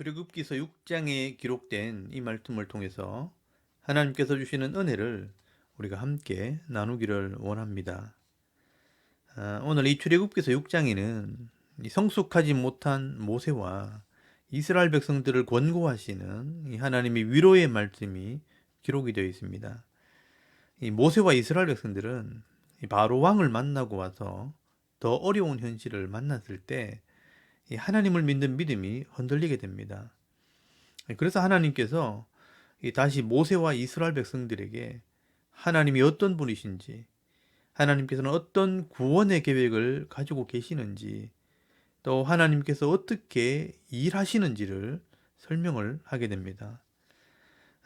출애굽기서 6장에 기록된 이 말씀을 통해서 하나님께서 주시는 은혜를 우리가 함께 나누기를 원합니다. 오늘 이 출애굽기서 6장에는 성숙하지 못한 모세와 이스라엘 백성들을 권고하시는 이 하나님의 위로의 말씀이 기록이 되어 있습니다. 이 모세와 이스라엘 백성들은 이 바로 왕을 만나고 와서 더 어려운 현실을 만났을 때 이 하나님을 믿는 믿음이 흔들리게 됩니다. 그래서 하나님께서 다시 모세와 이스라엘 백성들에게 하나님이 어떤 분이신지, 하나님께서는 어떤 구원의 계획을 가지고 계시는지, 또 하나님께서 어떻게 일하시는지를 설명을 하게 됩니다.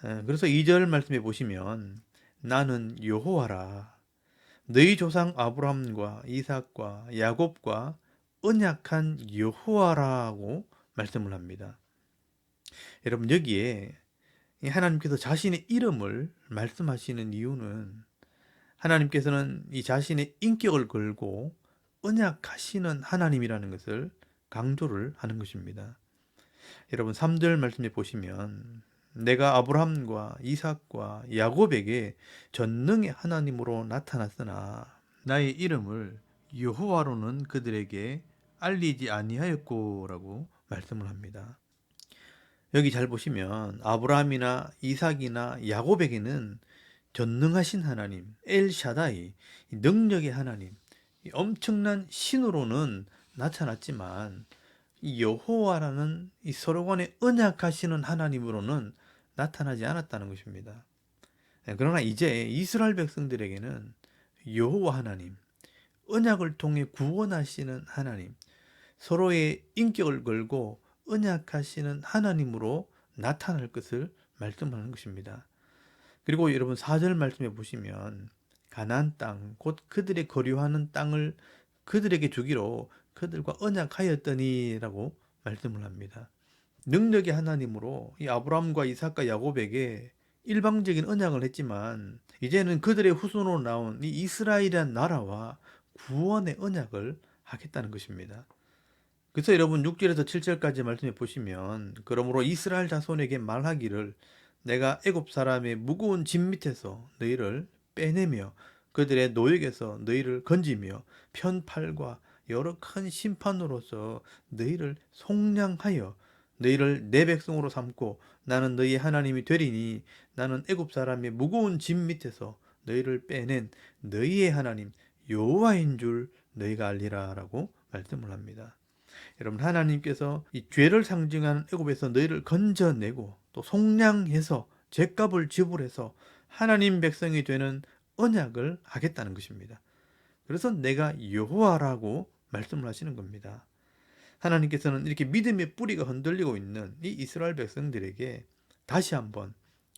그래서 2절 말씀에 보시면 나는 여호와라 너희 조상 아브라함과 이삭과 야곱과 언약한 여호와라고 말씀을 합니다. 여러분, 여기에 하나님께서 자신의 이름을 말씀하시는 이유는 하나님께서는 이 자신의 인격을 걸고 언약하시는 하나님이라는 것을 강조를 하는 것입니다. 여러분, 3절 말씀에 보시면 내가 아브라함과 이삭과 야곱에게 전능의 하나님으로 나타났으나 나의 이름을 여호와로는 그들에게 알리지 아니하였고라고 말씀을 합니다. 여기 잘 보시면 아브라함이나 이삭이나 야곱에게는 전능하신 하나님, 엘샤다이, 능력의 하나님, 엄청난 신으로는 나타났지만 이 여호와라는 이 서로 간에 언약하시는 하나님으로는 나타나지 않았다는 것입니다. 그러나 이제 이스라엘 백성들에게는 여호와 하나님, 언약을 통해 구원하시는 하나님, 서로의 인격을 걸고 언약하시는 하나님으로 나타날 것을 말씀하는 것입니다. 그리고 여러분 4절 말씀해 보시면 가나안 땅, 곧 그들의 거류하는 땅을 그들에게 주기로 그들과 언약하였더니라고 말씀을 합니다. 능력의 하나님으로 이 아브라함과 이삭과 야곱에게 일방적인 언약을 했지만 이제는 그들의 후손으로 나온 이 이스라엘이란 나라와 구원의 언약을 하겠다는 것입니다. 그래서 여러분 6절에서 7절까지 말씀해 보시면 그러므로 이스라엘 자손에게 말하기를 내가 애굽 사람의 무거운 짐 밑에서 너희를 빼내며 그들의 노역에서 너희를 건지며 편팔과 여러 큰 심판으로서 너희를 속량하여 너희를 내 백성으로 삼고 나는 너희 하나님이 되리니 나는 애굽 사람의 무거운 짐 밑에서 너희를 빼낸 너희의 하나님 여호와인 줄 너희가 알리라라고 말씀을 합니다. 여러분, 하나님께서 이 죄를 상징하는 애굽에서 너희를 건져내고 또 속량해서 죄값을 지불해서 하나님 백성이 되는 언약을 하겠다는 것입니다. 그래서 내가 여호와라고 말씀을 하시는 겁니다. 하나님께서는 이렇게 믿음의 뿌리가 흔들리고 있는 이 이스라엘 백성들에게 다시 한번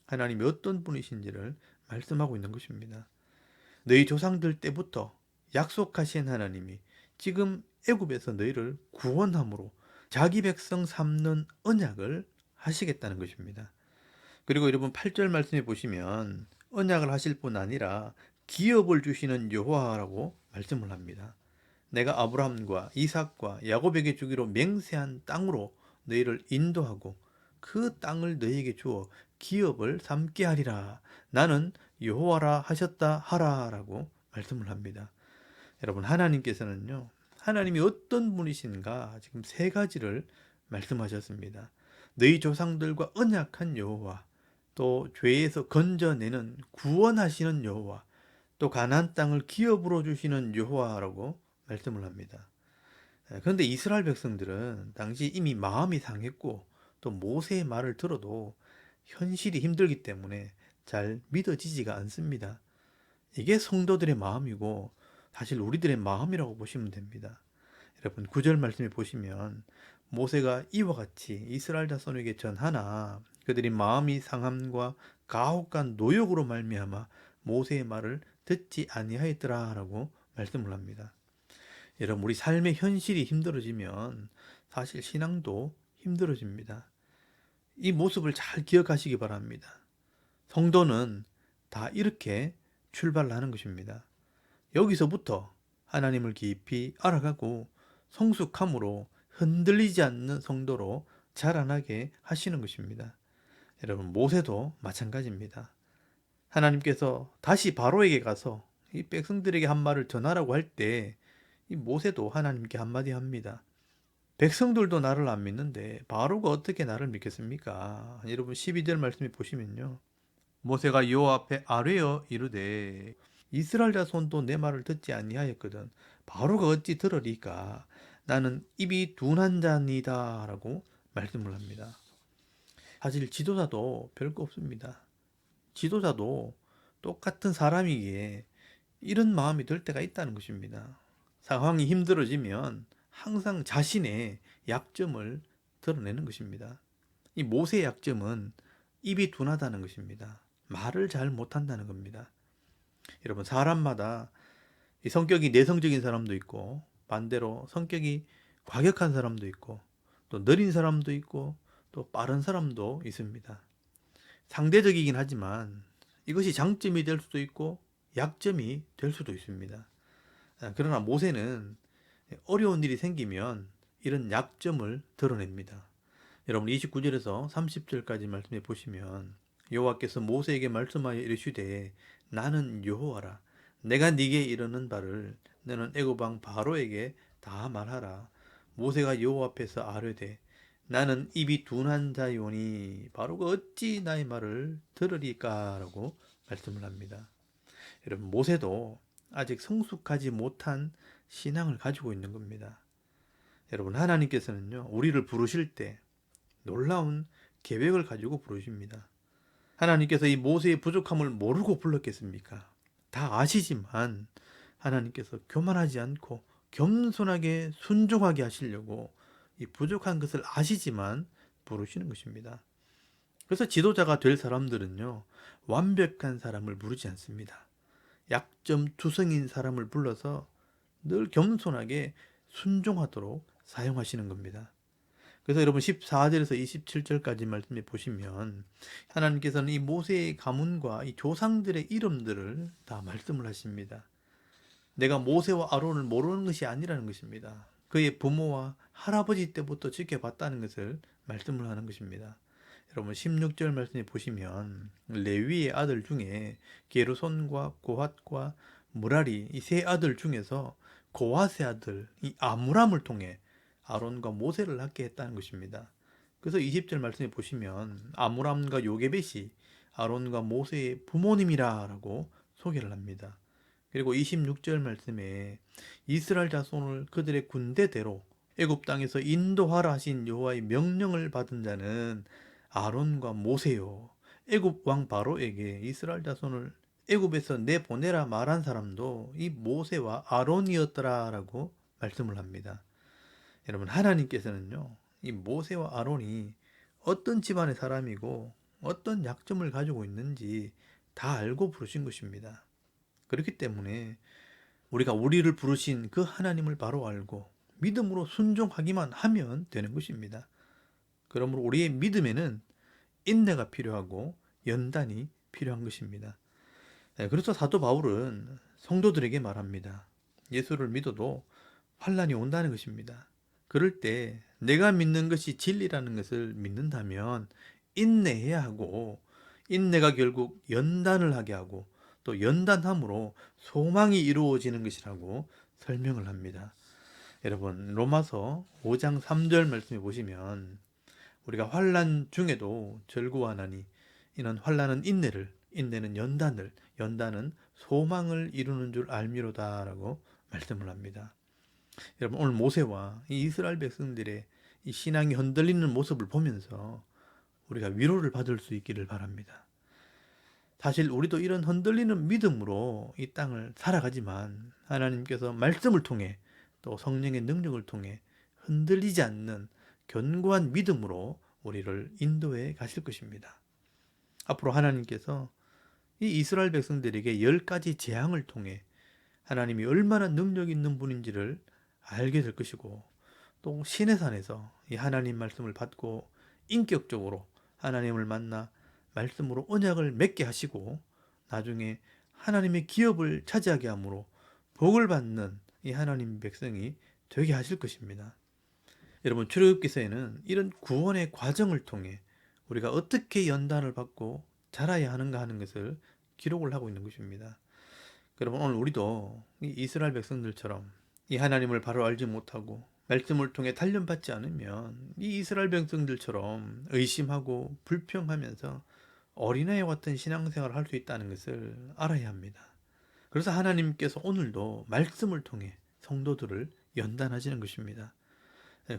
하나님이 어떤 분이신지를 말씀하고 있는 것입니다. 너희 조상들 때부터 약속하신 하나님이 지금 애굽에서 너희를 구원함으로 자기 백성 삼는 언약을 하시겠다는 것입니다. 그리고 여러분 8절 말씀해 보시면 언약을 하실 뿐 아니라 기업을 주시는 여호와라고 말씀을 합니다. 내가 아브라함과 이삭과 야곱에게 주기로 맹세한 땅으로 너희를 인도하고 그 땅을 너희에게 주어 기업을 삼게 하리라. 나는 여호와라 하셨다 하라라고 말씀을 합니다. 여러분, 하나님께서는요, 하나님이 어떤 분이신가 지금 세 가지를 말씀하셨습니다. 너희 조상들과 언약한 여호와, 또 죄에서 건져내는 구원하시는 여호와, 또 가나안 땅을 기업으로 주시는 여호와라고 말씀을 합니다. 그런데 이스라엘 백성들은 당시 이미 마음이 상했고 또 모세의 말을 들어도 현실이 힘들기 때문에 잘 믿어지지가 않습니다. 이게 성도들의 마음이고 사실 우리들의 마음이라고 보시면 됩니다. 여러분 9절 말씀에 보시면 모세가 이와 같이 이스라엘 자손에게 전하나 그들이 마음이 상함과 가혹한 노역으로 말미암아 모세의 말을 듣지 아니하였더라라고 말씀을 합니다. 여러분, 우리 삶의 현실이 힘들어지면 사실 신앙도 힘들어집니다. 이 모습을 잘 기억하시기 바랍니다. 성도는 다 이렇게 출발하는 것입니다. 여기서부터 하나님을 깊이 알아가고 성숙함으로 흔들리지 않는 성도로 자라나게 하시는 것입니다. 여러분, 모세도 마찬가지입니다. 하나님께서 다시 바로에게 가서 이 백성들에게 한 말을 전하라고 할 때 이 모세도 하나님께 한마디 합니다. 백성들도 나를 안 믿는데 바로가 어떻게 나를 믿겠습니까? 여러분 12절 말씀에 보시면요. 모세가 여호와 앞에 아뢰어 이르되 이스라엘 자손도 내 말을 듣지 아니하였거든 바로가 어찌 들으리까? 나는 입이 둔한 자니다 라고 말씀을 합니다. 사실 지도자도 별거 없습니다. 지도자도 똑같은 사람이기에 이런 마음이 들 때가 있다는 것입니다. 상황이 힘들어지면 항상 자신의 약점을 드러내는 것입니다. 이 모세의 약점은 입이 둔하다는 것입니다. 말을 잘 못한다는 겁니다. 여러분, 사람마다 이 성격이 내성적인 사람도 있고 반대로 성격이 과격한 사람도 있고 또 느린 사람도 있고 또 빠른 사람도 있습니다. 상대적이긴 하지만 이것이 장점이 될 수도 있고 약점이 될 수도 있습니다. 그러나 모세는 어려운 일이 생기면 이런 약점을 드러냅니다. 여러분 29절에서 30절까지 말씀해 보시면 여호와께서 모세에게 말씀하여 이르시되 나는 여호와라 내가 네게 이르는 바를 너는 애굽 왕 바로에게 다 말하라. 모세가 여호와 앞에서 아뢰되 나는 입이 둔한 자요니 바로가 어찌 나의 말을 들으리까라고 말씀을 합니다. 여러분 모세도 아직 성숙하지 못한 신앙을 가지고 있는 겁니다. 여러분 하나님께서는요 우리를 부르실 때 놀라운 계획을 가지고 부르십니다. 하나님께서 이 모세의 부족함을 모르고 불렀겠습니까? 다 아시지만 하나님께서 교만하지 않고 겸손하게 순종하게 하시려고 이 부족한 것을 아시지만 부르시는 것입니다. 그래서 지도자가 될 사람들은요 완벽한 사람을 부르지 않습니다. 약점 투성인 사람을 불러서 늘 겸손하게 순종하도록 사용하시는 겁니다. 그래서 여러분 14절에서 27절까지 말씀해 보시면 하나님께서는 이 모세의 가문과 이 조상들의 이름들을 다 말씀을 하십니다. 내가 모세와 아론을 모르는 것이 아니라는 것입니다. 그의 부모와 할아버지 때부터 지켜봤다는 것을 말씀을 하는 것입니다. 여러분 16절 말씀해 보시면 레위의 아들 중에 게르손과 고핫과 무라리 이 세 아들 중에서 고핫의 아들 이 아므람을 통해 아론과 모세를 낳게 했다는 것입니다. 그래서 20절 말씀해 보시면 아므람과 요게벳이 아론과 모세의 부모님이라 라고 소개를 합니다. 그리고 26절 말씀에 이스라엘 자손을 그들의 군대대로 애굽 땅에서 인도하라 하신 여호와의 명령을 받은 자는 아론과 모세요. 애굽 왕 바로에게 이스라엘 자손을 애굽에서 내보내라 말한 사람도 이 모세와 아론이었더라라고 말씀을 합니다. 여러분 하나님께서는요 이 모세와 아론이 어떤 집안의 사람이고 어떤 약점을 가지고 있는지 다 알고 부르신 것입니다. 그렇기 때문에 우리가 우리를 부르신 그 하나님을 바로 알고 믿음으로 순종하기만 하면 되는 것입니다. 그러므로 우리의 믿음에는 인내가 필요하고 연단이 필요한 것입니다. 그래서 사도 바울은 성도들에게 말합니다. 예수를 믿어도 환난이 온다는 것입니다. 그럴 때 내가 믿는 것이 진리라는 것을 믿는다면 인내해야 하고 인내가 결국 연단을 하게 하고 또 연단함으로 소망이 이루어지는 것이라고 설명을 합니다. 여러분 로마서 5장 3절 말씀해 보시면 우리가 환난 중에도 절구하나니 이는 환난은 인내를 인내는 연단을 연단은 소망을 이루는 줄 알미로다라고 말씀을 합니다. 여러분 오늘 모세와 이 이스라엘 백성들의 이 신앙이 흔들리는 모습을 보면서 우리가 위로를 받을 수 있기를 바랍니다. 사실 우리도 이런 흔들리는 믿음으로 이 땅을 살아가지만 하나님께서 말씀을 통해 또 성령의 능력을 통해 흔들리지 않는 견고한 믿음으로 우리를 인도해 가실 것입니다. 앞으로 하나님께서 이 이스라엘 백성들에게 10가지 재앙을 통해 하나님이 얼마나 능력 있는 분인지를 알게 될 것이고 또 시내산에서 이 하나님 말씀을 받고 인격적으로 하나님을 만나 말씀으로 언약을 맺게 하시고 나중에 하나님의 기업을 차지하게 함으로 복을 받는 이 하나님 백성이 되게 하실 것입니다. 여러분, 출애굽기서에는 이런 구원의 과정을 통해 우리가 어떻게 연단을 받고 자라야 하는가 하는 것을 기록을 하고 있는 것입니다. 여러분, 오늘 우리도 이 이스라엘 백성들처럼 이 하나님을 바로 알지 못하고 말씀을 통해 단련받지 않으면 이 이스라엘 백성들처럼 의심하고 불평하면서 어린아이와 같은 신앙생활을 할 수 있다는 것을 알아야 합니다. 그래서 하나님께서 오늘도 말씀을 통해 성도들을 연단하시는 것입니다.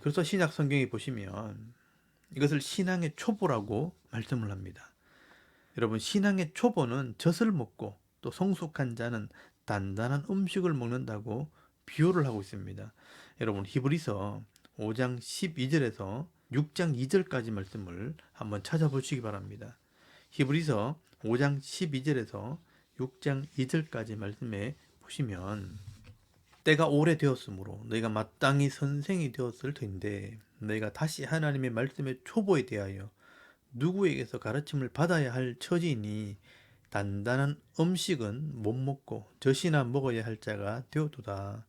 그래서 신약 성경에 보시면 이것을 신앙의 초보라고 말씀을 합니다. 여러분, 신앙의 초보는 젖을 먹고 또 성숙한 자는 단단한 음식을 먹는다고 비유를 하고 있습니다. 여러분, 히브리서 5장 12절에서 6장 2절까지 말씀을 한번 찾아보시기 바랍니다. 히브리서 5장 12절에서 6장 2절까지 말씀에 보시면, 때가 오래되었으므로 너희가 마땅히 선생이 되었을 텐데 너희가 다시 하나님의 말씀의 초보에 대하여 누구에게서 가르침을 받아야 할 처지이니 단단한 음식은 못 먹고 젖이나 먹어야 할 자가 되었도다.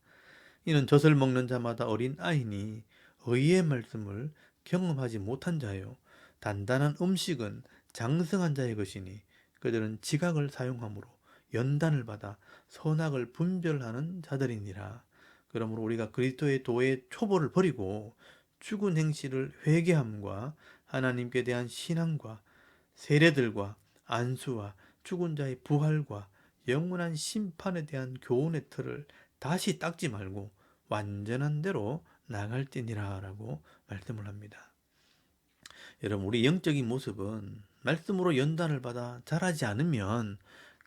이는 젖을 먹는 자마다 어린 아이니 의의 말씀을 경험하지 못한 자요. 단단한 음식은 장성한 자의 것이니 그들은 지각을 사용함으로 연단을 받아 선악을 분별하는 자들이니라. 그러므로 우리가 그리스도의 도의 초보를 버리고 죽은 행실을 회개함과 하나님께 대한 신앙과 세례들과 안수와 죽은 자의 부활과 영원한 심판에 대한 교훈의 틀을 다시 닦지 말고 완전한 대로 나갈지니라 라고 말씀을 합니다. 여러분, 우리 영적인 모습은 말씀으로 연단을 받아 자라지 않으면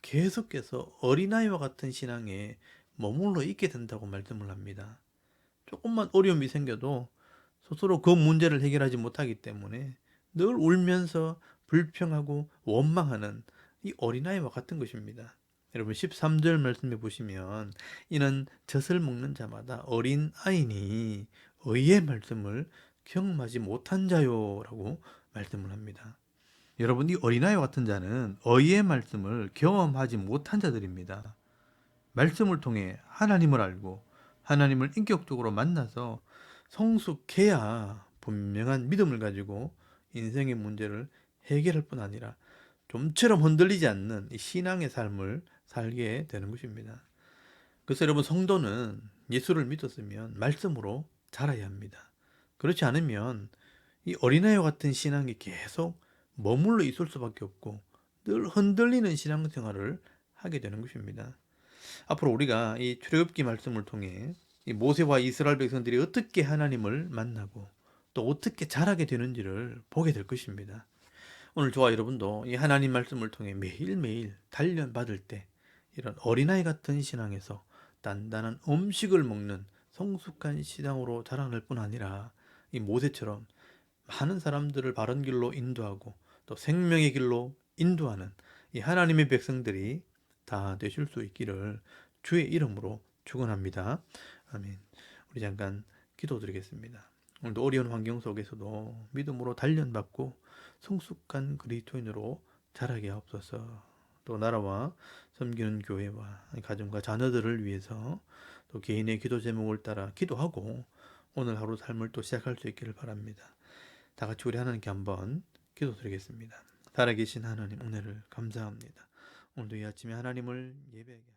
계속해서 어린아이와 같은 신앙에 머물러 있게 된다고 말씀을 합니다. 조금만 어려움이 생겨도 스스로 그 문제를 해결하지 못하기 때문에 늘 울면서 불평하고 원망하는 이 어린아이와 같은 것입니다. 여러분, 13절 말씀해 보시면 이는 젖을 먹는 자마다 어린아이니 의의 말씀을 경험하지 못한 자요 라고 말씀을 합니다. 여러분, 이 어린아이와 같은 자는 의의 말씀을 경험하지 못한 자들입니다. 말씀을 통해 하나님을 알고 하나님을 인격적으로 만나서 성숙해야 분명한 믿음을 가지고 인생의 문제를 해결할 뿐 아니라 좀처럼 흔들리지 않는 이 신앙의 삶을 살게 되는 것입니다. 그래서 여러분, 성도는 예수를 믿었으면 말씀으로 자라야 합니다. 그렇지 않으면 이 어린아이와 같은 신앙이 계속 머물러 있을 수밖에 없고 늘 흔들리는 신앙생활을 하게 되는 것입니다. 앞으로 우리가 이 출애굽기 말씀을 통해 이 모세와 이스라엘 백성들이 어떻게 하나님을 만나고 또 어떻게 자라게 되는지를 보게 될 것입니다. 오늘 저와 여러분도 이 하나님 말씀을 통해 매일매일 단련받을 때 이런 어린아이 같은 신앙에서 단단한 음식을 먹는 성숙한 신앙으로 자라날 뿐 아니라 이 모세처럼 많은 사람들을 바른 길로 인도하고 또 생명의 길로 인도하는 이 하나님의 백성들이 다 되실 수 있기를 주의 이름으로 축원합니다. 아멘. 우리 잠깐 기도드리겠습니다. 오늘도 어려운 환경 속에서도 믿음으로 단련받고 성숙한 그리스도인으로 자라게 하옵소서. 또 나라와 섬기는 교회와 가정과 자녀들을 위해서 또 개인의 기도 제목을 따라 기도하고 오늘 하루 삶을 또 시작할 수 있기를 바랍니다. 다 같이 우리 하나님께 한번 기도드리겠습니다. 살아계신 하나님, 은혜를 감사합니다. 오늘도 이 아침에 하나님을 예배하게